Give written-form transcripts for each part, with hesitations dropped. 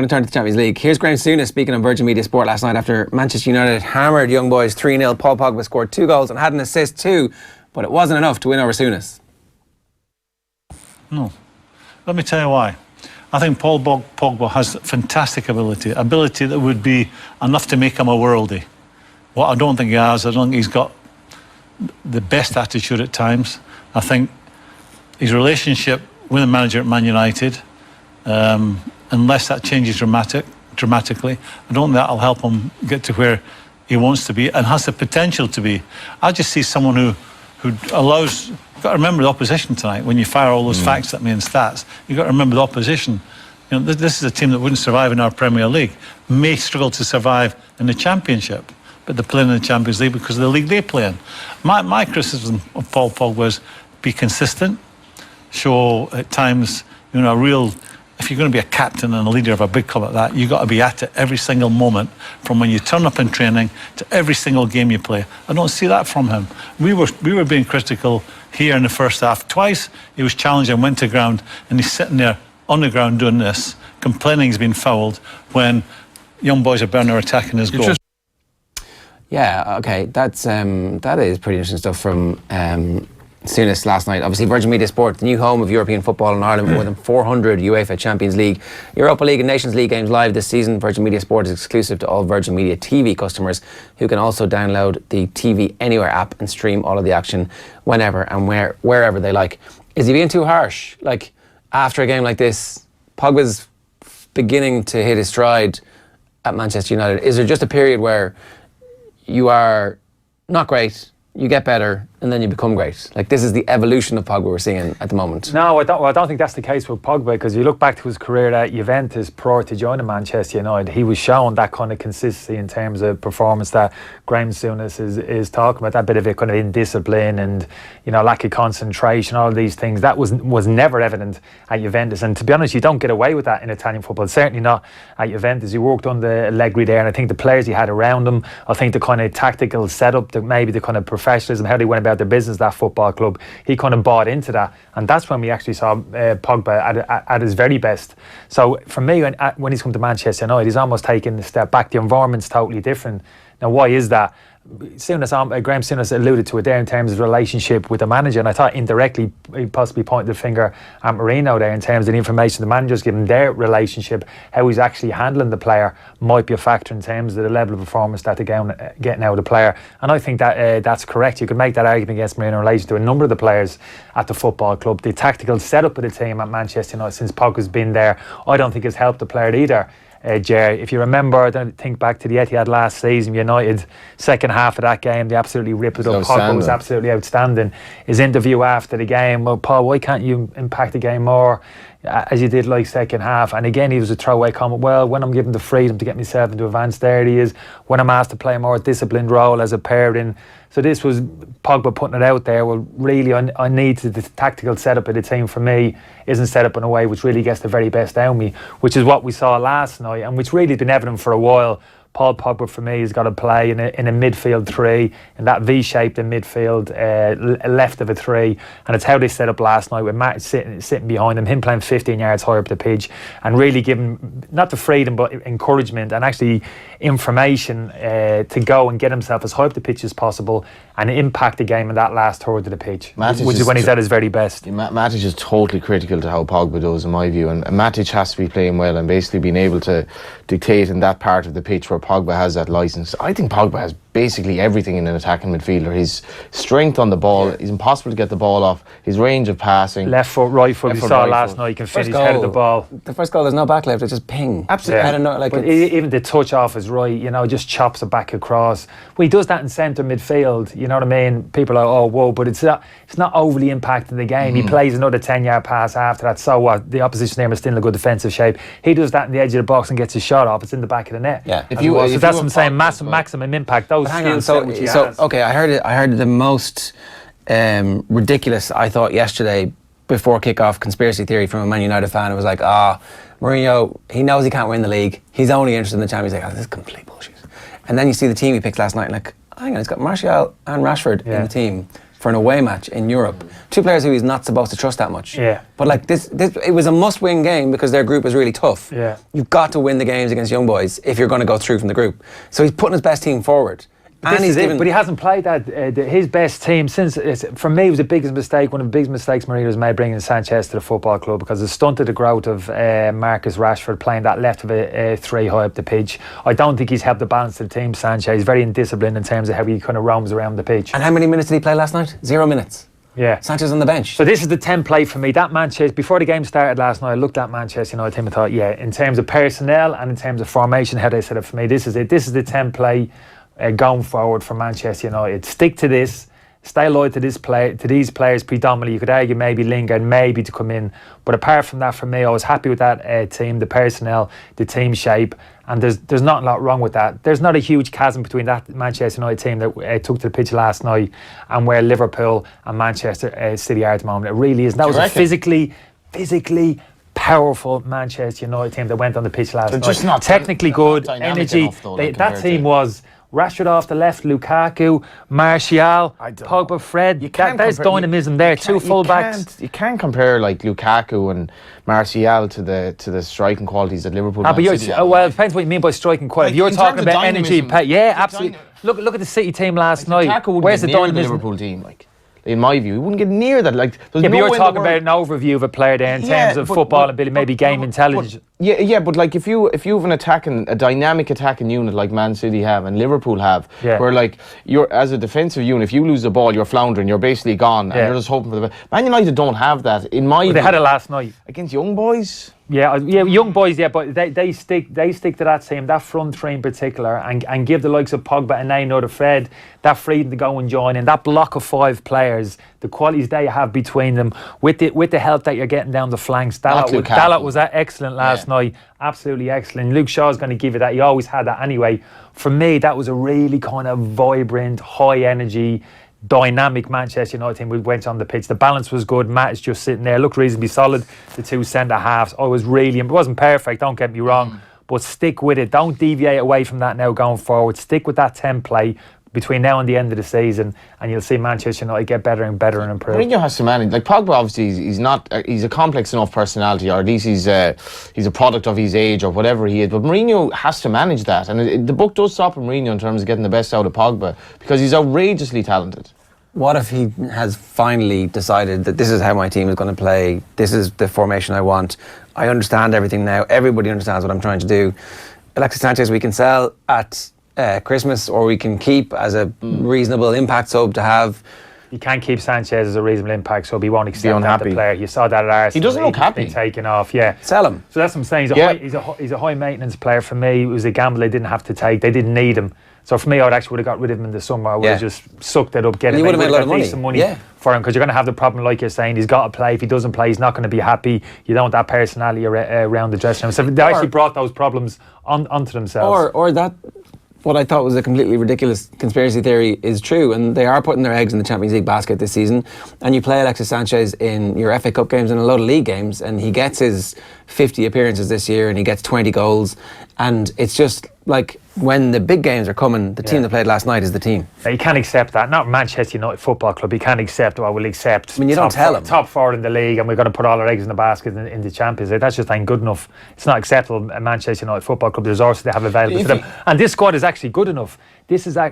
Going to turn to the Champions League. Here's Graham Souness speaking on Virgin Media Sport last night after Manchester United hammered Young Boys 3-0. Paul Pogba scored 2 goals and had an assist too, but it wasn't enough to win over Souness. No. Let me tell you why. I think Paul Pogba has fantastic ability that would be enough to make him a worldie. What I don't think he has, I don't think he's got the best attitude at times. I think his relationship with the manager at Man United, unless that changes dramatically, I don't think that'll help him get to where he wants to be and has the potential to be. I just see someone who allows. You've got to remember the opposition tonight. When you fire all those facts at me and stats, you've got to remember the opposition. You know, this is a team that wouldn't survive in our Premier League, may struggle to survive in the Championship, but they're playing in the Champions League because of the league they play in. My criticism of Paul Pogba is be consistent, show at times, you know, a real. If you're going to be a captain and a leader of a big club like that, you've got to be at it every single moment, from when you turn up in training to every single game you play. I don't see that from him. We were being critical here in the first half. Twice he was challenged and went to ground, and he's sitting there on the ground doing this, complaining he's been fouled when Young Boys are burning or attacking his goal. Yeah, okay, that is pretty interesting stuff from Souness last night. Obviously, Virgin Media Sport, the new home of European football in Ireland, more than 400 UEFA Champions League, Europa League and Nations League games live this season. Virgin Media Sport is exclusive to all Virgin Media TV customers, who can also download the TV Anywhere app and stream all of the action whenever and wherever they like. Is he being too harsh? Like, after a game like this, Pogba's beginning to hit his stride at Manchester United. Is there just a period where you are not great, you get better, and then you become great? Like, this is the evolution of Pogba we're seeing at the moment. No, I don't think that's the case with Pogba, because you look back to his career at Juventus prior to joining Manchester United, he was shown that kind of consistency in terms of performance that Graham Souness is talking about, that bit of a kind of indiscipline and, you know, lack of concentration, all of these things. That was never evident at Juventus, and to be honest, you don't get away with that in Italian football, certainly not at Juventus. He worked under Allegri there, and I think the players he had around him, I think the kind of tactical setup, maybe the kind of professionalism, how they went about their business, that football club, he kind of bought into that, and that's when we actually saw Pogba at his very best. So for me, when he's come to Manchester United, he's almost taken a step back. The environment's totally different. Now, why is that? Graham Souness alluded to it there in terms of relationship with the manager, and I thought indirectly he possibly pointed the finger at Mourinho there in terms of the information the manager's given, their relationship, how he's actually handling the player might be a factor in terms of the level of performance that they're getting out of the player. And I think that that's correct. You could make that argument against Mourinho in relation to a number of the players at the football club. The tactical setup of the team at Manchester United since Pogba's been there, I don't think has helped the player either. Jerry, if you remember, think back to the Etihad last season, United second half of that game, they absolutely ripped it up. Pogba was absolutely outstanding. His interview after the game, well, Paul, why can't you impact the game more as you did like second half? And again, he was a throwaway comment, well, when I'm given the freedom to get myself into advanced areas, when I'm asked to play a more disciplined role as a pairing. So this was Pogba putting it out there. Well, really, I need the tactical setup of the team for me isn't set up in a way which really gets the very best out of me, which is what we saw last night, and which really has been evident for a while. Paul Pogba, for me, has got to play in a midfield three, in that V-shaped in midfield, left of a three, and it's how they set up last night with Matt sitting behind him playing 15 yards higher up the pitch, and really giving not the freedom but encouragement and actually information to go and get himself as high up the pitch as possible and impact the game in that last third of the pitch, which is when he's at his very best. Matic is totally critical to how Pogba does, in my view, and Matic has to be playing well and basically being able to dictate in that part of the pitch where Pogba has that licence. I think Pogba has basically everything in an attacking midfielder. His strength on the ball, he's impossible to get the ball off, his range of passing. Left foot, right foot, we saw last night, he can finish head of the ball. The first goal, there's no back left, it's just ping. Absolutely. Yeah. But even the touch off his right, you know, just chops it back across. Well, he does that in centre midfield, you know what I mean? People are like, oh, whoa, but it's not overly impacting the game. He plays another 10-yard pass after that, so what? The opposition team is still in a good defensive shape. He does that in the edge of the box and gets his shot off, it's in the back of the net. Yeah. So that's what I'm saying, maximum impact. Those skills. Okay, I heard the most ridiculous, I thought, yesterday before kick-off conspiracy theory from a Man United fan. It was like, Mourinho, he knows he can't win the league, he's only interested in the Champions League. This is complete bullshit. And then you see the team he picked last night, and like, hang on, he's got Martial and Rashford in the team. for an away match in Europe. Two players who he's not supposed to trust that much. Yeah. But like this, it was a must-win game because their group is really tough. Yeah. You've got to win the games against young boys if you're going to go through from the group. So he's putting his best team forward. But he hasn't played that his best team since. For me, it was the biggest mistake. One of the biggest mistakes Mourinho's made bringing Sanchez to the football club, because it stunted the growth of Marcus Rashford playing that left of a three high up the pitch. I don't think he's helped the balance of the team. Sanchez, very indisciplined in terms of how he kind of roams around the pitch. And how many minutes did he play last night? 0 minutes. Yeah. Sanchez on the bench. So this is the template for me. That Manchester, before the game started last night, I looked at Manchester United team and thought, yeah, in terms of personnel and in terms of formation, how they set up for me, this is it. This is the template going forward for Manchester United. Stick to this. Stay loyal to these players predominantly. You could argue maybe Lingard maybe to come in, but apart from that, for me, I was happy with that team, the personnel, the team shape, and there's not a lot wrong with that. There's not a huge chasm between that Manchester United team that took to the pitch last night and where Liverpool and Manchester City are at the moment. It really is. That was a physically powerful Manchester United team that went on the pitch last night. Just not technically good, energy. Enough, though, That team was Rashford off the left, Lukaku, Martial, Pogba, Fred. There's dynamism there. Two full-backs. You can't compare like Lukaku and Martial to the striking qualities at Liverpool. But it depends what you mean by striking quality. You're talking about energy. Yeah, absolutely. Look at the City team last night. Where's the dynamism? The Liverpool team, in my view, he wouldn't get near that. But you're talking about an overview of a player there in terms of football ability, maybe game intelligence. But like if you have a dynamic attacking unit like Man City have and Liverpool have, where like you're as a defensive unit, if you lose the ball, you're floundering, you're basically gone, and you're just hoping for the best. Man United don't have that. In my view, they had it last night against young boys. Yeah, young boys. Yeah, but they stick to that team, that front three in particular, and give the likes of Pogba and Neymar, Fred, that freedom to go and join in that block of 5 players. The qualities they have between them, with the help that you're getting down the flanks. Dalot was excellent last night, absolutely excellent. Luke Shaw's going to give you that. He always had that anyway. For me, that was a really kind of vibrant, high energy, dynamic Manchester United team. We went on the pitch. The balance was good. Matt is just sitting there, looked reasonably solid. The two centre halves. It wasn't perfect, don't get me wrong, but stick with it. Don't deviate away from that now going forward. Stick with that template between now and the end of the season, and you'll see Manchester United get better and better and improve. Mourinho has to manage. Like Pogba, obviously, he's a complex enough personality, or at least he's a product of his age or whatever he is. But Mourinho has to manage that, and the book does stop Mourinho in terms of getting the best out of Pogba because he's outrageously talented. What if he has finally decided that this is how my team is going to play, this is the formation I want, I understand everything now, everybody understands what I'm trying to do. Alexis Sanchez we can sell at Christmas, or we can keep as a reasonable impact sub to have. You can't keep Sanchez as a reasonable impact sub. He won't accept that the player. You saw that at Arsenal. He doesn't look happy. Taken off, Sell him. So that's what I'm saying. He's a high maintenance player for me. It was a gamble they didn't have to take. They didn't need him. So for me, I would have got rid of him in the summer. I would have just sucked it up, get him. You would have made a lot of money. Decent money for him, because you're going to have the problem, like you're saying. He's got to play. If he doesn't play, he's not going to be happy. You don't want that personality around the dressing room. So they actually brought those problems onto themselves. Or that. What I thought was a completely ridiculous conspiracy theory is true, and they are putting their eggs in the Champions League basket this season, and you play Alexis Sanchez in your FA Cup games and a load of league games, and he gets his 50 appearances this year and he gets 20 goals, and it's just like when the big games are coming, the team that played last night is the team. Now, you can't accept that. Not Manchester United Football Club. You can't accept, we'll accept. I mean, you don't tell them. Top 4 in the league, and we're going to put all our eggs in the basket in the Champions League. That just ain't good enough. It's not acceptable at Manchester United Football Club. The resources they have available to them. And this squad is actually good enough.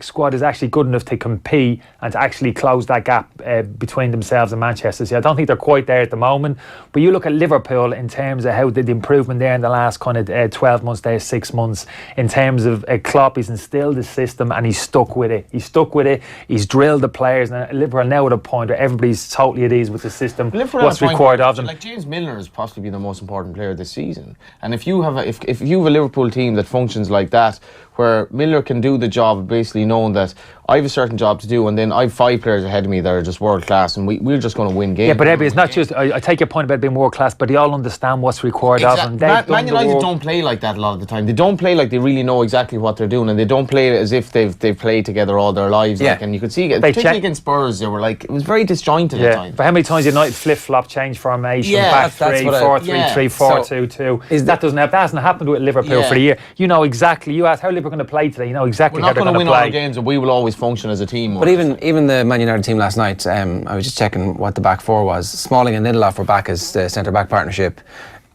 Squad is actually good enough to compete and to actually close that gap between themselves and Manchester City. I don't think they're quite there at the moment, but you look at Liverpool in terms of how the improvement there in the last kind of 12 months there, 6 months, in terms of Klopp, he's instilled the system and he's stuck with it. He's drilled the players, and Liverpool are now at a point where everybody's totally at ease with the system, what's required of them. Like James Milner is possibly the most important player this season, and if you have a Liverpool team that functions like that, where Milner can do the job of basically knowing that I have a certain job to do, and then I have 5 players ahead of me that are just world class, and we're just going to win games. Yeah, but it's not just. I take your point about being world class, but they all understand what's required of them. Man United don't play like that a lot of the time. They don't play like they really know exactly what they're doing, and they don't play as if they've played together all their lives. Yeah. And you could see, particularly against Spurs, they were like, it was very disjointed at times. But how many times United flip-flop, change formation, back 3, 4-3-3, 4-2-2? That hasn't happened with Liverpool for the year. You know exactly. You ask how Liverpool going to play today. You know exactly how they're going going to win play. all the games, and we will always function as a team. But even the Man United team last night, I was just checking what the back four was. Smalling and Lindelof were back as the centre-back partnership,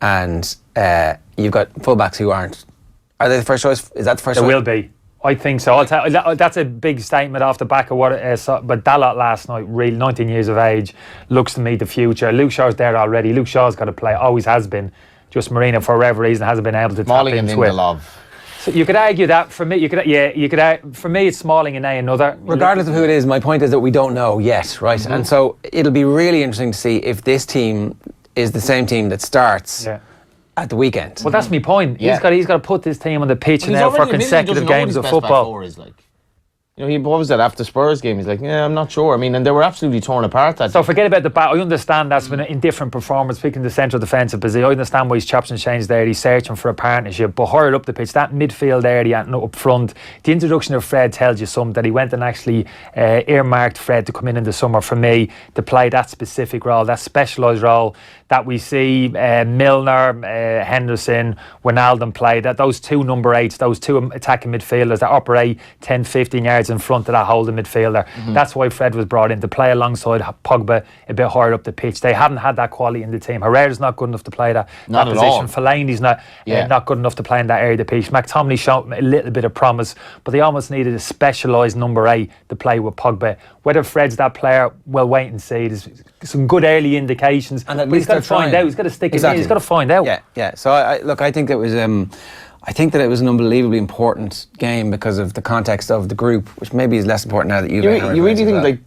and you've got full-backs who aren't. Are they the first choice? Is that the first choice? There will be. I think so. That's a big statement off the back of what but that lot last night, really 19 years of age, looks to me the future. Luke Shaw's there already. Luke Shaw's got to play, always has been. Just Marino, for whatever reason, hasn't been able to Smalling tap and into it. Lindelof. So you could argue that for me. For me, it's Smalling and another. Regardless of who it is, my point is that we don't know yet, right? And so it'll be really interesting to see if this team is the same team that starts at the weekend. Well, that's my point. Yeah. He's got to put this team on the pitch Well, now he's for already admitted he consecutive doesn't know what games his of best back football. four is like. You know, what was that after Spurs game? He's like, yeah, I'm not sure. I mean, and they were absolutely torn apart. That So forget about the back. I understand that's been in different performance. Speaking of the central defensive position, I understand why he's chops and changes there. He's searching for a partnership, but higher up the pitch, that midfield area up front, the introduction of Fred tells you something, that he went and actually earmarked Fred to come in the summer for me to play that specific role, that specialised role that we see Milner, Henderson, Wijnaldum play. That those two number 8s, those two attacking midfielders that operate 10, 15 yards in front of that holding midfielder. That's why Fred was brought in to play alongside Pogba a bit higher up the pitch. They haven't had that quality in the team. Herrera's not good enough to play that Not at position. all. Fellaini's not good enough to play in that area of the pitch. McTominay showed a little bit of promise, but they almost needed a specialised number 8 to play with Pogba. Whether Fred's that player, we'll wait and see. There's some good early indications, And at but he's least got to they're find trying. out. He's got to stick Exactly. it in. He's got to find out. Yeah. So I think that was. I think that it was an unbelievably important game because of the context of the group, which maybe is less important now that you've. you really think like?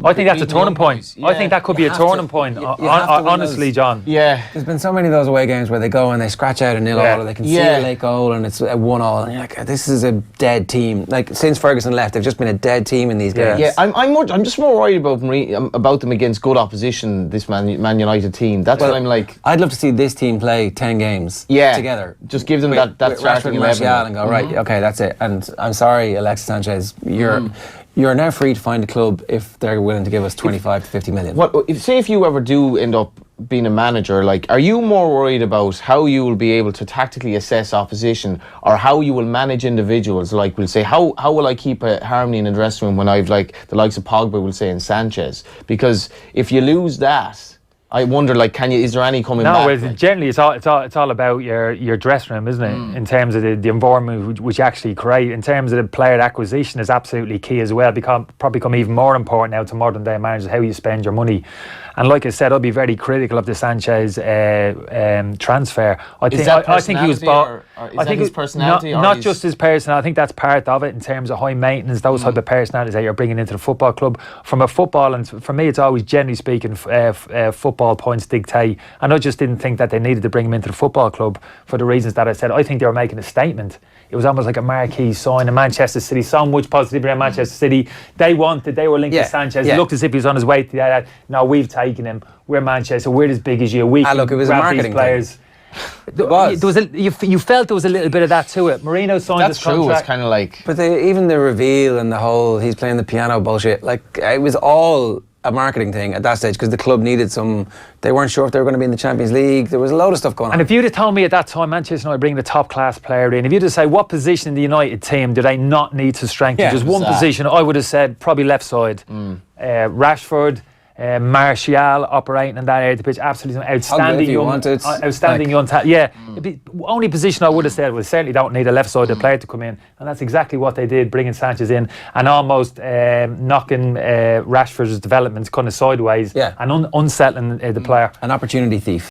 I think that's a turning point. Yeah. I think that could be a have to- turning point. you have to win Honestly, those. John. Yeah. There's been so many of those away games where they go and they scratch out a 0-0 Yeah. or they can see Yeah. a late goal and it's a 1-1 and you're like, this is a dead team. Like since Ferguson left, they've just been a dead team in these games. Yeah, I'm just more worried about them against good opposition. This Man United team. That's what I'm like. I'd love to see this team play 10 games together. Just give them With that Rashford starting and 11. Martial and go, right, okay, that's it. And I'm sorry, Alexis Sanchez, you're now free to find a club if they're willing to give us 25 to 50 million. If you ever do end up being a manager, like, are you more worried about how you will be able to tactically assess opposition, or how you will manage individuals? Like, we'll say, how will I keep a harmony in the dressing room when I've like the likes of Pogba, will say, and Sanchez? Because if you lose that, I wonder, like, is there any coming back? No, generally it's all about your dressing room, isn't it? In terms of the environment which you actually create. In terms of the player acquisition is absolutely key as well. Probably become even more important now to modern day managers, how you spend your money. And like I said, I'll be very critical of the Sanchez transfer. I think he was bought. Is that his personality? Not just his personality. I think that's part of it in terms of high maintenance, those type of personalities that you're bringing into the football club. From a football, and for me, it's always generally speaking, football points dictate. And I just didn't think that they needed to bring him into the football club for the reasons that I said. I think they were making a statement. It was almost like a marquee sign. And Manchester City, so much positivity around Manchester City. They were linked to Sanchez. It looked as if he was on his way to that. No, we've taken him. We're Manchester. We're as big as you. We can look, it was a grab marketing these players. It was. You felt there was a little bit of that to it. Marino signed That's his true. contract. It's kind of like. But even the reveal and the whole he's playing the piano bullshit, like it was all a marketing thing at that stage because the club needed some. They weren't sure if they were going to be in the Champions League. There was a load of stuff going on. And if you'd have told me at that time Manchester United bringing a top class player in, if you'd have said what position in the United team do they not need to strengthen, just one position, I would have said probably left side. Rashford, Martial operating in that area of the pitch, absolutely outstanding young talent. Yeah, the only position I would have said was certainly don't need a left-sided player to come in, and that's exactly what they did, bringing Sanchez in and almost knocking Rashford's development kind of sideways and unsettling the player. An opportunity thief.